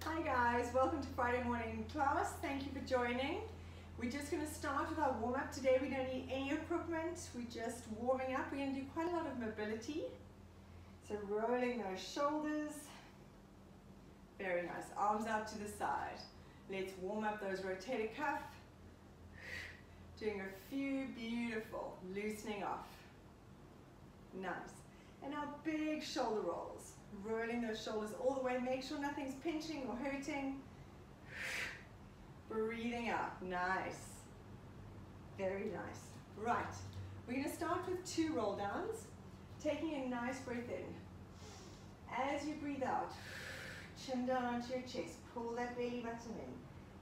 Hi guys, welcome to Friday morning class. Thank you for joining. We're just going to start with our warm-up today. We don't need any equipment. We're just warming up. We're going to do quite a lot of mobility. So rolling those shoulders. Very nice. Arms out to the side. Let's warm up those rotator cuff. Doing a few beautiful loosening off. Nice. And our big shoulder rolls. Rolling those shoulders all the way. Make sure nothing's pinching or hurting. Breathing out. Nice. Very nice. Right. We're going to start with 2 roll downs. Taking a nice breath in. As you breathe out, chin down onto your chest. Pull that belly button in.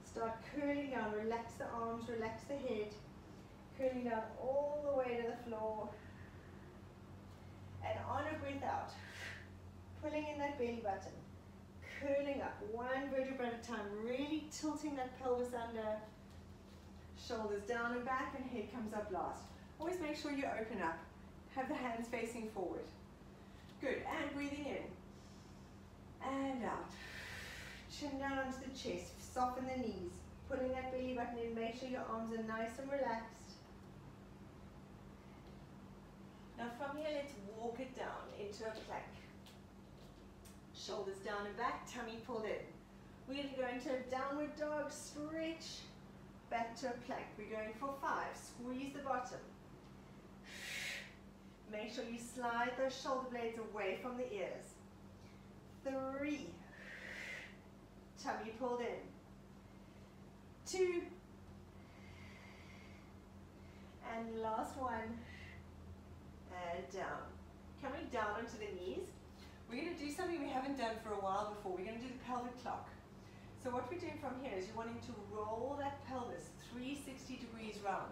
Start curling down. Relax the arms. Relax the head. Curling down all the way to the floor. And on a breath out, pulling in that belly button, curling up, 1 vertebra at a time, really tilting that pelvis under, shoulders down and back, and head comes up last. Always make sure you open up, have the hands facing forward. Good, and breathing in, and out. Chin down onto the chest, soften the knees, pulling that belly button in, make sure your arms are nice and relaxed. Now from here, let's walk it down into a plank. Shoulders down and back, tummy pulled in. We're going to go into a downward dog, stretch, back to a plank. We're going for 5, squeeze the bottom. Make sure you slide those shoulder blades away from the ears. 3, tummy pulled in. 2, and last one. And down. Coming down onto the knees. We're going to do something we haven't done for a while before. We're going to do the pelvic clock. So what we're doing from here is you're wanting to roll that pelvis 360 degrees round.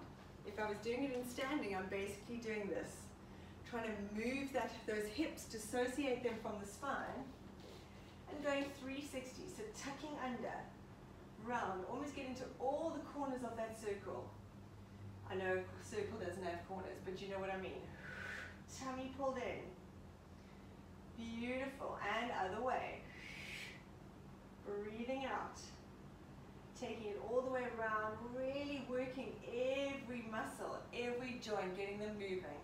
If I was doing it in standing, I'm basically doing this. Trying to move those hips, dissociate them from the spine, and going 360. So tucking under, round, almost get into all the corners of that circle. I know a circle doesn't have corners, but you know what I mean. Tummy pulled in. Beautiful. And other way. Breathing out. Taking it all the way around, really working every muscle, every joint, getting them moving.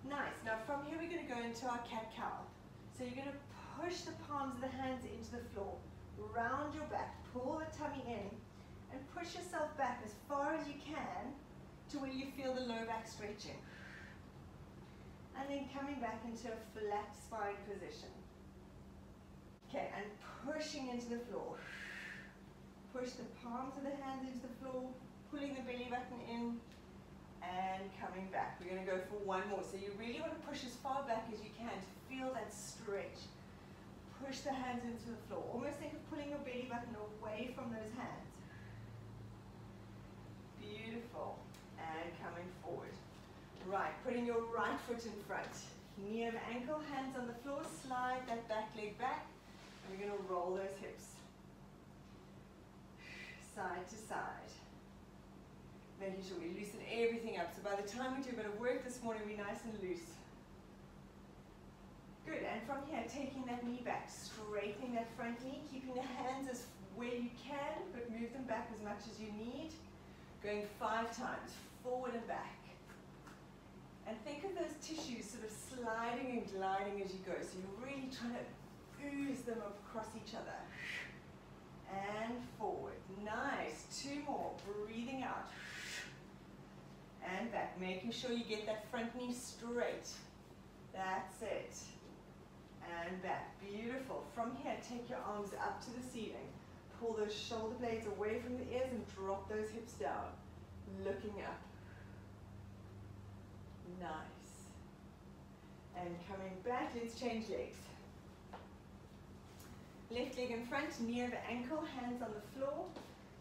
Nice. Now from here we're going to go into our cat-cow. So you're going to push the palms of the hands into the floor. Round your back. Pull the tummy in. And push yourself back as far as you can to where you feel the low back stretching. And then coming back into a flat spine position. Okay, and pushing into the floor. Push the palms of the hands into the floor, pulling the belly button in, and coming back. We're going to go for 1 more. So you really want to push as far back as you can to feel that stretch. Push the hands into the floor. Almost think of pulling your belly button away from those hands. Beautiful. And coming forward. Right, putting your right foot in front. Knee over ankle, hands on the floor, slide that back leg back, and we're going to roll those hips. Side to side. Making sure we loosen everything up. So by the time we do a bit of work this morning, we're nice and loose. Good, and from here, taking that knee back, straightening that front knee, keeping the hands as where you can, but move them back as much as you need. Going 5 times, forward and back. And think of those tissues sort of sliding and gliding as you go. So you're really trying to ooze them across each other. And forward. Nice. 2 more. Breathing out. And back. Making sure you get that front knee straight. That's it. And back. Beautiful. From here, take your arms up to the ceiling. Pull those shoulder blades away from the ears and drop those hips down. Looking up. Nice. And coming back, let's change legs. Left leg in front, knee over ankle, hands on the floor.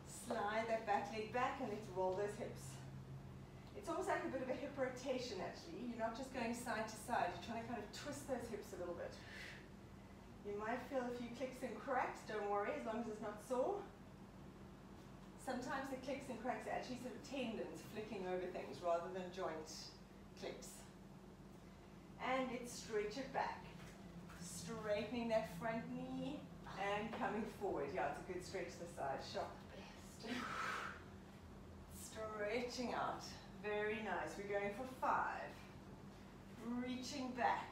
Slide that back leg back and let's roll those hips. It's almost like a bit of a hip rotation actually. You're not just going side to side, you're trying to kind of twist those hips a little bit. You might feel a few clicks and cracks, don't worry, as long as it's not sore. Sometimes the clicks and cracks are actually sort of tendons flicking over things rather than joint clicks. And let's stretch it back. Straightening that front knee and coming forward. Yeah, it's a good stretch this side. Sharp. Stretching out. Very nice. We're going for 5. Reaching back.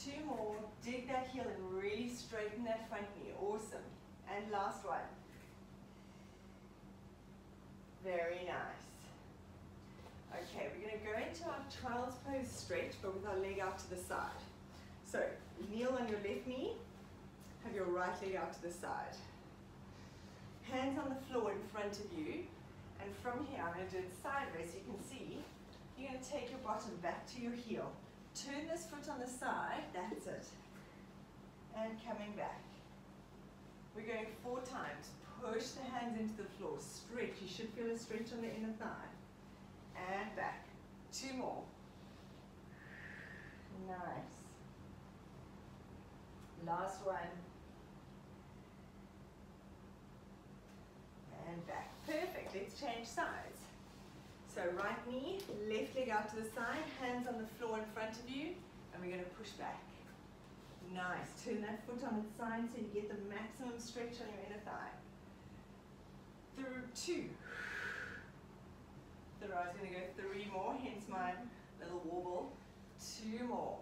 2 more. Dig that heel and really straighten that front knee. Awesome. And last one. Very nice. Okay, we're going to go into our child's pose stretch, but with our leg out to the side. So, kneel on your left knee. Have your right leg out to the side. Hands on the floor in front of you. And from here, I'm going to do it sideways so you can see. You're going to take your bottom back to your heel. Turn this foot on the side. That's it. And coming back. We're going 4 times. Push the hands into the floor. Stretch. You should feel a stretch on the inner thigh. And back. 2 more. Nice. Last one. And back. Perfect. Let's change sides. So right knee, left leg out to the side, hands on the floor in front of you, and we're going to push back. Nice. Turn that foot on its side so you get the maximum stretch on your inner thigh. Through 2. I was going to go 3 more, hence my little wobble. 2 more.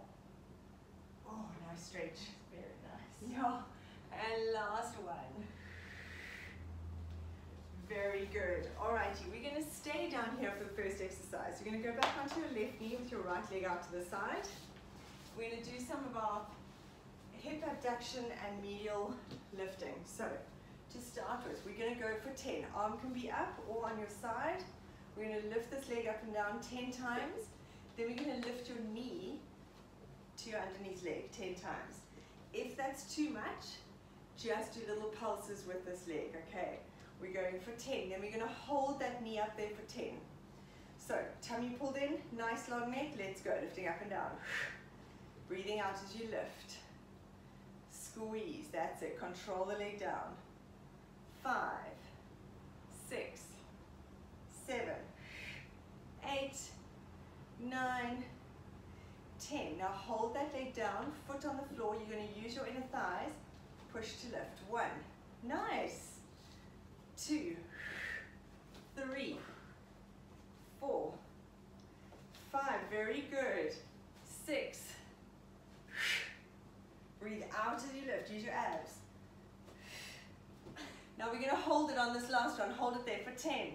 Oh, nice stretch. Very nice. Yeah. And last one. Very good. Alrighty, we're going to stay down here for the first exercise. You're going to go back onto your left knee with your right leg out to the side. We're going to do some of our hip abduction and medial lifting. So, to start with, we're going to go for 10. Arm can be up or on your side. We're going to lift this leg up and down 10 times. Then we're going to lift your knee to your underneath leg 10 times. If that's too much, just do little pulses with this leg, okay? We're going for 10. Then we're going to hold that knee up there for 10. So, tummy pulled in, nice long neck. Let's go, lifting up and down. Breathing out as you lift. Squeeze, that's it. Control the leg down. 5, 6, 7, 8, 9, 10. Now hold that leg down, foot on the floor. You're going to use your inner thighs. Push to lift. 1. Nice. 2, 3, 4, 5. Very good. 6. Breathe out as you lift. Use your abs. Now we're going to hold it on this last one. Hold it there for 10,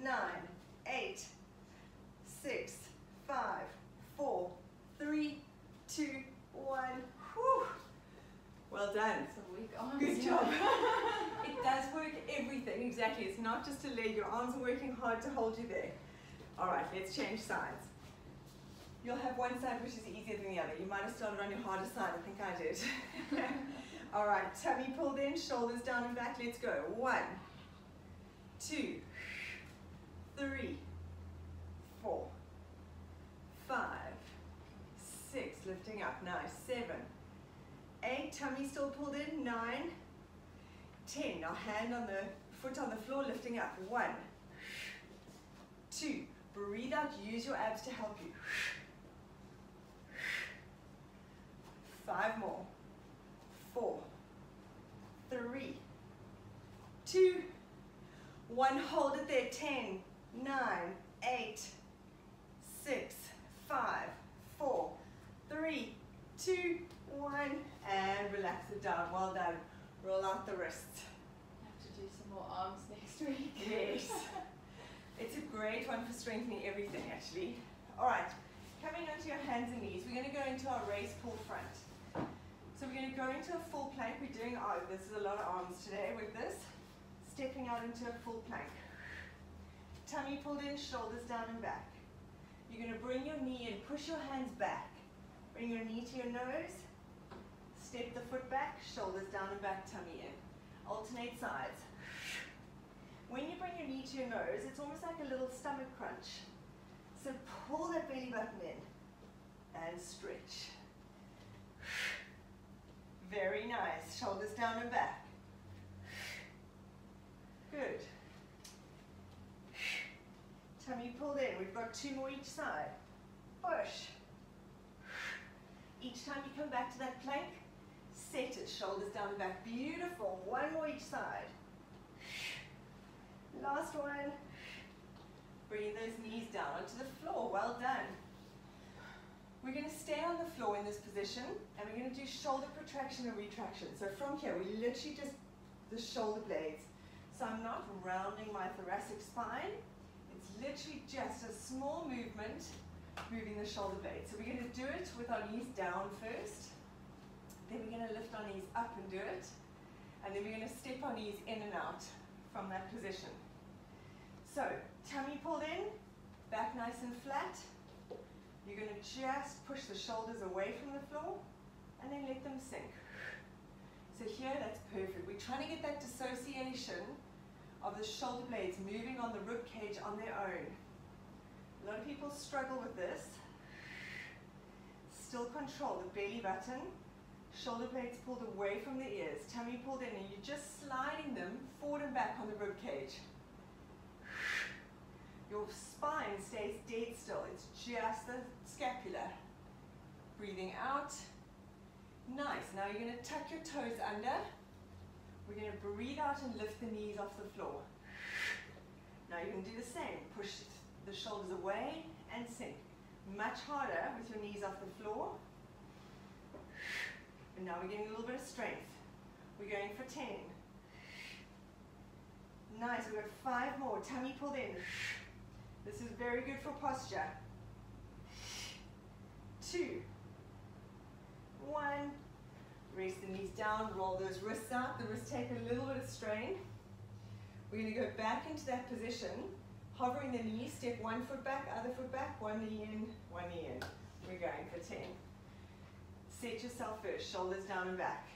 9, 8, 6, 5, 4, 3, 2, 1. Whew. Well done. Good job. It does work everything, exactly. It's not just a leg. Your arms are working hard to hold you there. All right, let's change sides. You'll have one side which is easier than the other. You might have started on your harder side. I think I did. All right, tummy pulled in, shoulders down and back. Let's go. 1, 2, 3, 4, 5, 6. Lifting up. Nice. 7, 8. Tummy still pulled in. 9, 10. Now hand on the foot on the floor, lifting up. 1, 2. Breathe out. Use your abs to help you. 5 more. 4, 3, 2, 1. Hold it there. 10, 9, 8, 6, 5, 4, 3, 2, 1. And relax it down. Well done. Roll out the wrists. Have to do some more arms next week. Yes. It's a great one for strengthening everything, actually. All right. Coming onto your hands and knees, we're going to go into our raise pull front. So we're going to go into a full plank. We're doing, this is a lot of arms today with this. Stepping out into a full plank. Tummy pulled in, shoulders down and back. You're going to bring your knee in, push your hands back. Bring your knee to your nose. Step the foot back, shoulders down and back, tummy in. Alternate sides. When you bring your knee to your nose, it's almost like a little stomach crunch. So pull that belly button in and stretch. Very nice. Shoulders down and back. Good. Tummy pulled in. We've got 2 more each side. Push. Each time you come back to that plank, set it, shoulders down and back. Beautiful. One more each side. Last one. Bringing those knees down onto the floor. Well done. We're going to stay on the floor in this position, and we're going to do shoulder protraction and retraction. So from here, we literally just the shoulder blades. So I'm not rounding my thoracic spine. It's literally just a small movement, moving the shoulder blades. So we're going to do it with our knees down first. Then we're going to lift our knees up and do it. And then we're going to step our knees in and out from that position. So, tummy pulled in, back nice and flat. You're going to just push the shoulders away from the floor and then let them sink. So here, that's perfect. We're trying to get that dissociation of the shoulder blades moving on the rib cage on their own. A lot of people struggle with this. Still control the belly button, shoulder blades pulled away from the ears, tummy pulled in, and you're just sliding them forward and back on the rib cage. Your spine stays dead still. It's just the scapula. Breathing out. Nice. Now you're going to tuck your toes under. We're going to breathe out and lift the knees off the floor. Now you can do the same. Push the shoulders away and sink. Much harder with your knees off the floor. And now we're getting a little bit of strength. We're going for 10. Nice. We've got 5 more. Tummy pulled in. This is very good for posture. 2, 1. Rest the knees down, roll those wrists out. The wrists take a little bit of strain. We're going to go back into that position, hovering the knees, step 1 foot back, other foot back, 1 knee in, 1 knee in. We're going for 10. Set yourself first, shoulders down and back.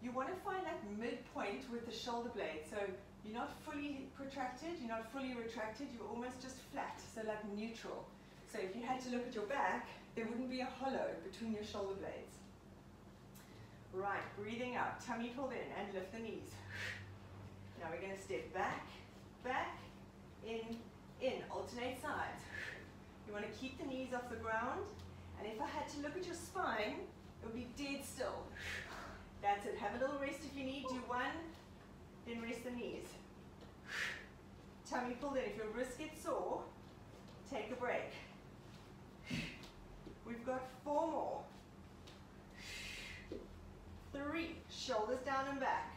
You want to find that midpoint with the shoulder blade. So you're not fully protracted, you're not fully retracted, you're almost just flat, so like neutral. So if you had to look at your back, there wouldn't be a hollow between your shoulder blades. Right, breathing out, tummy pulled in and lift the knees. Now we're going to step back, back, in, alternate sides. You want to keep the knees off the ground, and if I had to look at your spine, it would be dead still. That's it, have a little rest if you need, do 1, then rest the knees. Tummy pulled in. If your wrist gets sore, take a break. We've got 4 more. 3, shoulders down and back.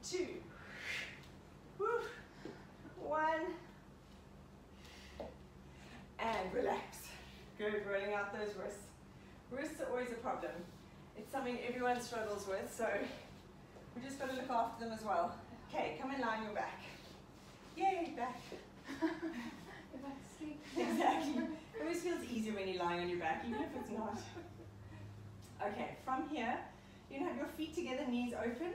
2, woo, 1, and relax. Good, rolling out those wrists. Wrists are always a problem. It's something everyone struggles with, so we just got to look after them as well. Okay, come and lie on your back. Yay, back. Go back to sleep. Exactly. It always feels easier when you're lying on your back, even if it's not. Okay, from here, you're going to have your feet together, knees open.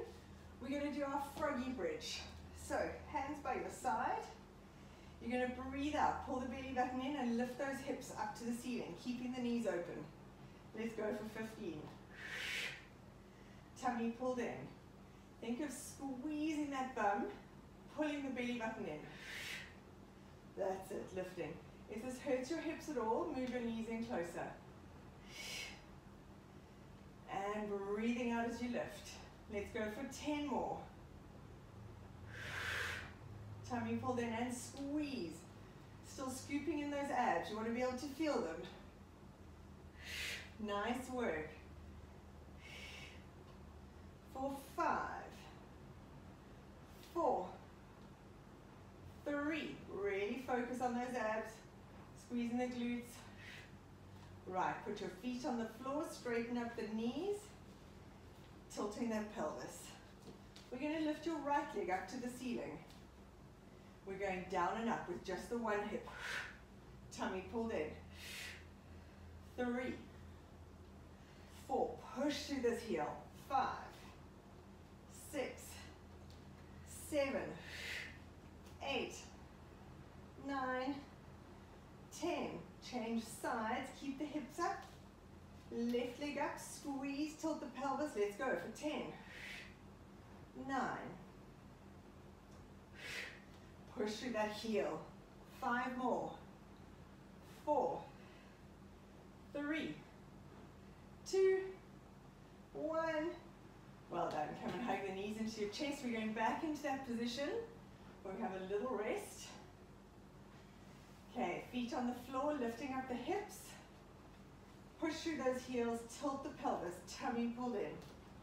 We're going to do our Froggy Bridge. So, hands by your side. You're going to breathe out, pull the belly button in and lift those hips up to the ceiling, keeping the knees open. Let's go for 15. Tummy pulled in. Think of squeezing that bum, pulling the belly button in. That's it, lifting. If this hurts your hips at all, move your knees in closer. And breathing out as you lift. Let's go for 10 more. Tummy pulled in and squeeze. Still scooping in those abs. You want to be able to feel them. Nice work. For 5, 4, 3. Really focus on those abs. Squeezing the glutes. Right, put your feet on the floor, straighten up the knees, tilting that pelvis. We're going to lift your right leg up to the ceiling. We're going down and up with just the one hip. Tummy pulled in. 3, 4, push through this heel. 5, 6, 7, 8, 9, 10. Change sides, keep the hips up. Left leg up, squeeze, tilt the pelvis. Let's go for 10, 9. Push through that heel. 5 more. 4, 3, 2, 1. Well done. Come and hug the knees into your chest. We're going back into that position. We'll have a little rest. Okay, feet on the floor, lifting up the hips. Push through those heels, tilt the pelvis, tummy pulled in.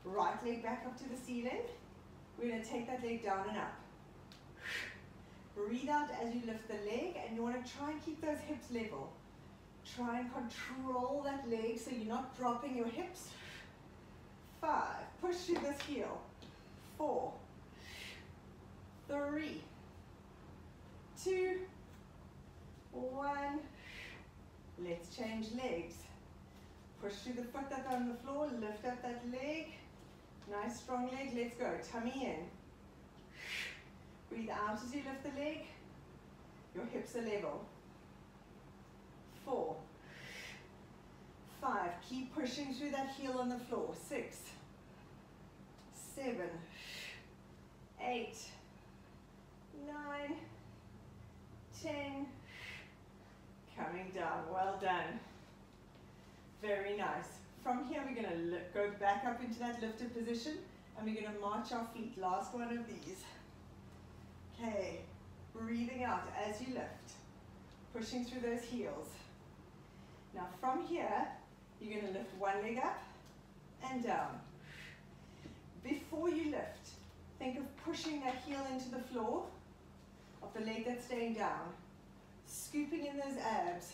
Right leg back up to the ceiling. We're going to take that leg down and up. Breathe out as you lift the leg, and you want to try and keep those hips level. Try and control that leg so you're not dropping your hips. 5, push through this heel. 4, 3, 2, 1. Let's change legs. Push through the foot that's on the floor, lift up that leg. Nice strong leg, let's go. Tummy in. Breathe out as you lift the leg. Your hips are level. 4, 5, keep pushing through that heel on the floor. 6, 7, 8, 9, 10, coming down. Well done. Very nice. From here we're going to go back up into that lifted position, and we're going to march our feet. Last one of these. Okay, breathing out as you lift, pushing through those heels. Now from here, you're going to lift one leg up and down. Before you lift, think of pushing that heel into the floor of the leg that's staying down. Scooping in those abs.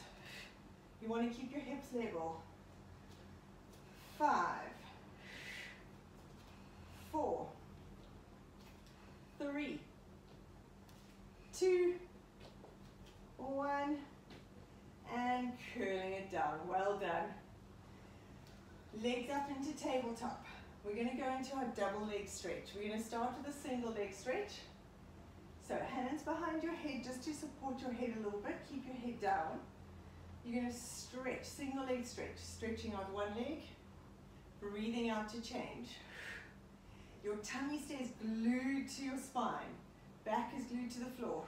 You want to keep your hips level. 5, 4, 3, 2, 1, and curling it down. Well done. Legs up into tabletop. We're going to go into our double leg stretch. We're going to start with a single leg stretch. So hands behind your head just to support your head a little bit. Keep your head down. You're going to stretch, single leg stretch. Stretching out one leg, breathing out to change. Your tummy stays glued to your spine. Back is glued to the floor.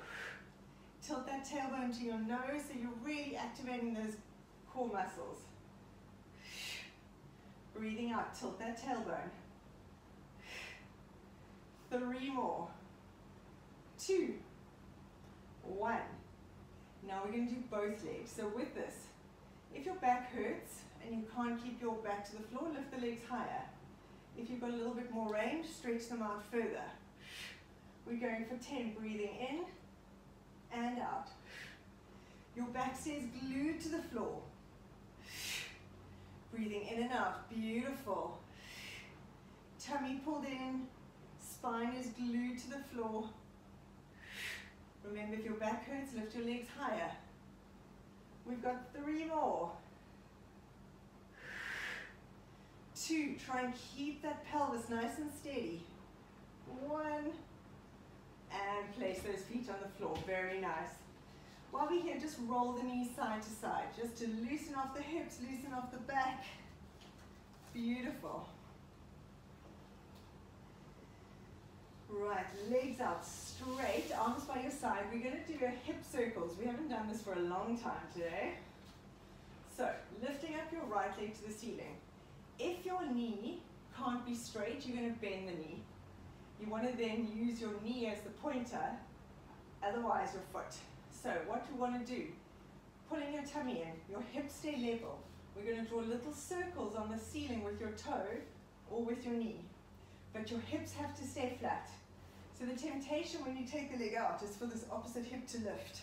Tilt that tailbone to your nose so you're really activating those core muscles. Breathing out, tilt that tailbone. 3 more. 2, 1. Now we're going to do both legs. So with this, if your back hurts and you can't keep your back to the floor, lift the legs higher. If you've got a little bit more range, stretch them out further. We're going for 10, breathing in and out. Your back stays glued to the floor. Breathing in and out, beautiful. Tummy pulled in, spine is glued to the floor. Remember, if your back hurts, lift your legs higher. We've got 3 more. 2, try and keep that pelvis nice and steady. 1, and place those feet on the floor, very nice. While we're here, just roll the knees side to side, just to loosen off the hips, loosen off the back. Beautiful. Right, legs out straight, arms by your side. We're going to do a hip circles. We haven't done this for a long time today. So, lifting up your right leg to the ceiling. If your knee can't be straight, you're going to bend the knee. You want to then use your knee as the pointer, otherwise your foot. So what you want to do, pulling your tummy in, your hips stay level. We're going to draw little circles on the ceiling with your toe or with your knee. But your hips have to stay flat. So the temptation when you take the leg out is for this opposite hip to lift.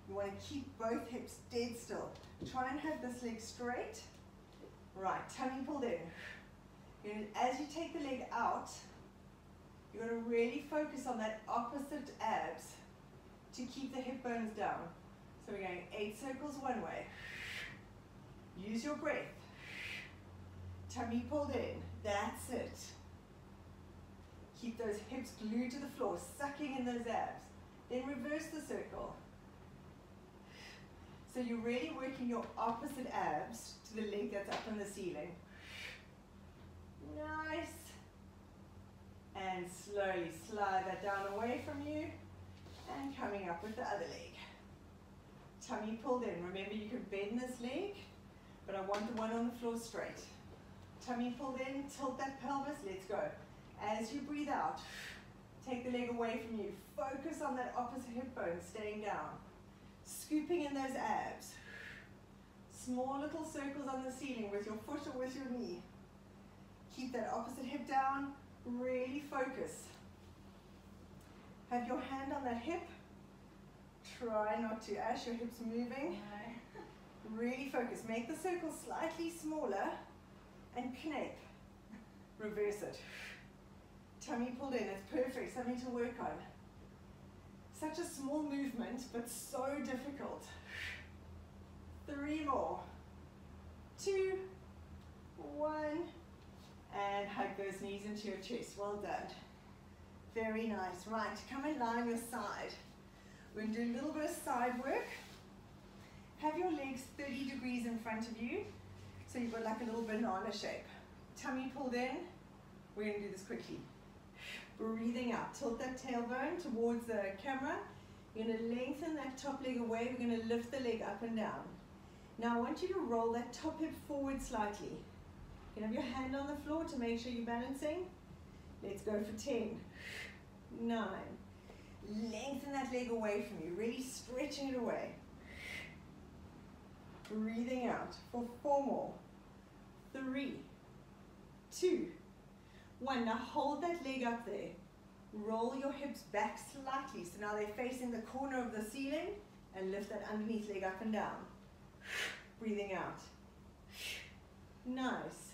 You want to keep both hips dead still. Try and have this leg straight. Right, tummy pulled in. And as you take the leg out, you're going to really focus on that opposite abs to keep the hip bones down. So we're going 8 circles one way. Use your breath. Tummy pulled in. That's it. Keep those hips glued to the floor, sucking in those abs. Then reverse the circle. So you're really working your opposite abs to the leg that's up on the ceiling. Nice. And slowly slide that down away from you and coming up with the other leg. Tummy pulled in. Remember, you can bend this leg, but I want the one on the floor straight. Tummy pulled in, tilt that pelvis, let's go. As you breathe out, take the leg away from you. Focus on that opposite hip bone, staying down. Scooping in those abs. Small little circles on the ceiling with your foot or with your knee. Keep that opposite hip down, really focus. Have your hand on that hip. Try not to, Ash, your hips moving. Really focus. Make the circle slightly smaller and knape. Reverse it. Tummy pulled in, it's perfect, something to work on. Such a small movement, but so difficult. 3 more. 2, 1, and hug those knees into your chest. Well done. Very nice. Right, come and lie on your side. We're going to do a little bit of side work. Have your legs 30 degrees in front of you, so you've got like a little banana shape. Tummy pulled in. We're going to do this quickly. Breathing out. Tilt that tailbone towards the camera. You're going to lengthen that top leg away. We're going to lift the leg up and down. Now I want you to roll that top hip forward slightly. You can have your hand on the floor to make sure you're balancing. Let's go for 10, 9. Lengthen that leg away from you, really stretching it away. Breathing out for 4 more. 3, 2, 1. Now hold that leg up there. Roll your hips back slightly. So now they're facing the corner of the ceiling, and lift that underneath leg up and down. Breathing out. Nice.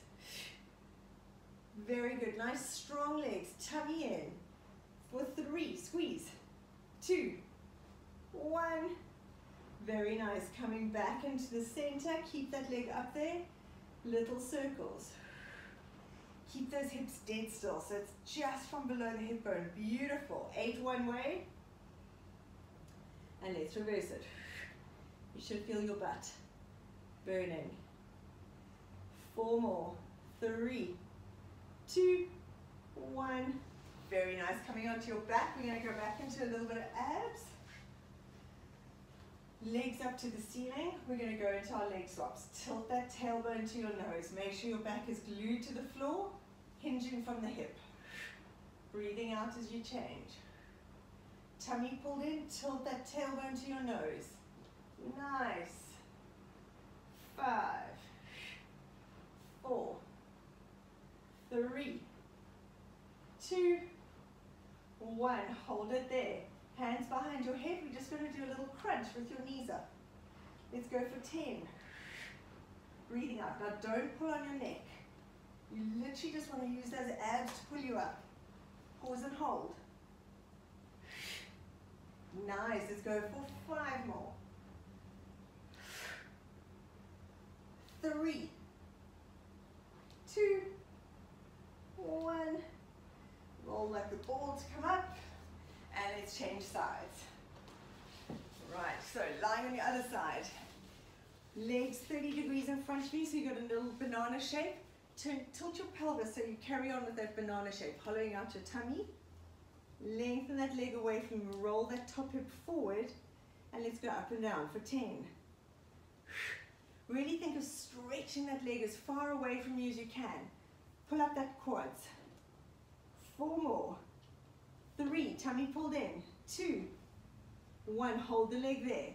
Very good. Nice strong legs. Tummy in. For 3, squeeze. 2, 1. Very nice. Coming back into the center. Keep that leg up there. Little circles. Keep those hips dead still. So it's just from below the hip bone. Beautiful. 8 one way. And let's reverse it. You should feel your butt burning. 4 more. 3, 2, 1. Very nice. Coming onto your back. We're going to go back into a little bit of abs. Legs up to the ceiling. We're going to go into our leg swaps. Tilt that tailbone to your nose. Make sure your back is glued to the floor, hinging from the hip. Breathing out as you change. Tummy pulled in. Tilt that tailbone to your nose. Nice. 5, 4, 3, 2, 1. Hold it there. Hands behind your head. We're just going to do a little crunch with your knees up. Let's go for 10. Breathing out. Now don't pull on your neck. You literally just want to use those abs to pull you up. Pause and hold. Nice. Let's go for 5 more. 3, 2, 1. Roll like the ball to come up. And let's change sides. Right, so lying on the other side. Legs 30 degrees in front of you, so you've got a little banana shape. Tilt your pelvis so you carry on with that banana shape, hollowing out your tummy. Lengthen that leg away from you, roll that top hip forward, and let's go up and down for 10. Really think of stretching that leg as far away from you as you can. Pull up that quads. 4 more. 3, tummy pulled in. 2, 1, hold the leg there.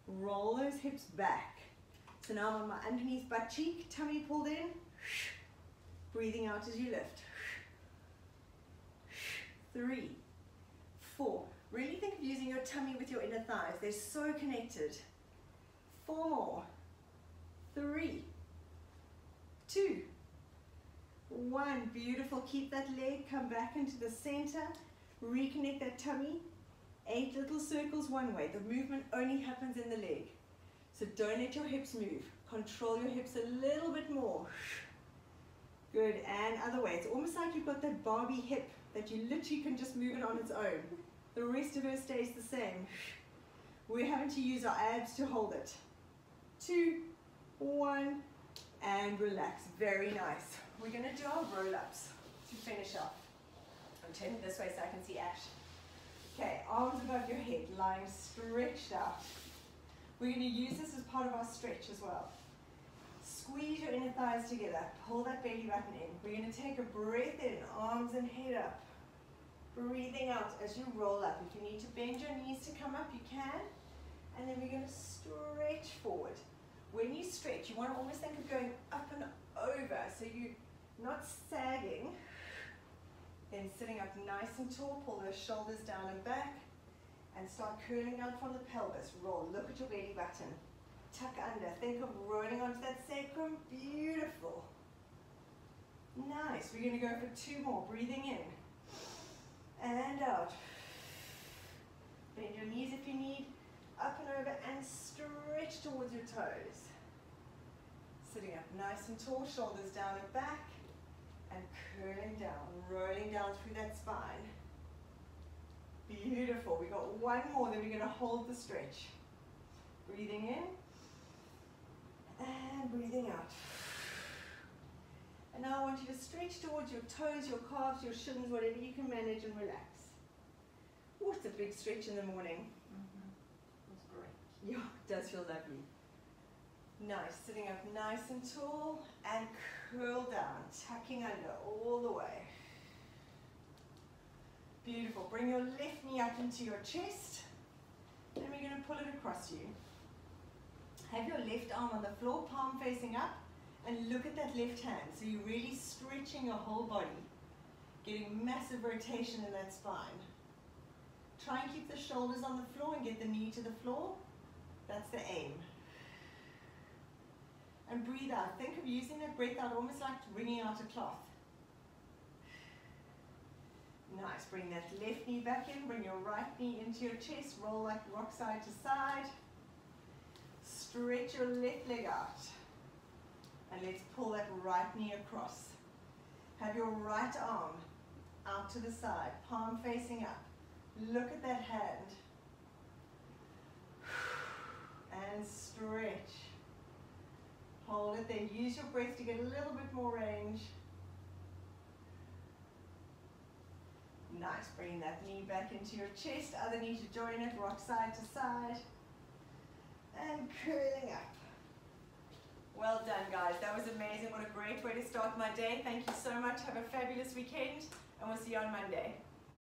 Roll those hips back. So now I'm on my underneath butt cheek, tummy pulled in. Breathing out as you lift. 3, 4. Really think of using your tummy with your inner thighs. They're so connected. 4 more. 3, 2, 1. Beautiful. Keep that leg, come back into the center. Reconnect that tummy. 8 little circles one way. The movement only happens in the leg. So don't let your hips move. Control your hips a little bit more. Good, and other way. It's almost like you've got that Barbie hip that you literally can just move it on its own. The rest of her stays the same. We're having to use our abs to hold it. 2, 1, and relax. Very nice. We're going to do our roll-ups to finish off. I'm turning this way so I can see Ash. Okay, arms above your head, lying stretched out. We're going to use this as part of our stretch as well. Squeeze your inner thighs together. Pull that belly button in. We're going to take a breath in, arms and head up. Breathing out as you roll up. If you need to bend your knees to come up, you can. And then we're going to stretch forward. When you stretch, you want to almost think of going up and over, so you're not sagging. Then sitting up nice and tall, pull those shoulders down and back, and start curling out from the pelvis. Roll, look at your belly button. Tuck under, think of rolling onto that sacrum. Beautiful. Nice, we're going to go for 2 more. Breathing in and out. Bend your knees if you need. Up and over and stretch towards your toes. Sitting up nice and tall, shoulders down and back, and curling down, rolling down through that spine. Beautiful. We got 1 more, then we're going to hold the stretch. Breathing in and breathing out. And now I want you to stretch towards your toes, your calves, your shins, whatever you can manage, and relax. Oh, it's a big stretch in the morning. That's great. Yeah, it does feel lovely. Nice, sitting up nice and tall and curl down, tucking under all the way. Beautiful. Bring your left knee up into your chest, and we're going to pull it across you. Have your left arm on the floor, palm facing up, and look at that left hand. So you're really stretching your whole body, getting massive rotation in that spine. Try and keep the shoulders on the floor and get the knee to the floor. That's the aim. And breathe out. Think of using that breath out almost like wringing out a cloth. Nice. Bring that left knee back in. Bring your right knee into your chest. Roll like rock side to side. Stretch your left leg out. And let's pull that right knee across. Have your right arm out to the side, palm facing up. Look at that hand. And stretch. Hold it there. Use your breath to get a little bit more range. Nice. Bring that knee back into your chest. Other knee to join it. Rock side to side. And curling up. Well done, guys. That was amazing. What a great way to start my day. Thank you so much. Have a fabulous weekend, and we'll see you on Monday.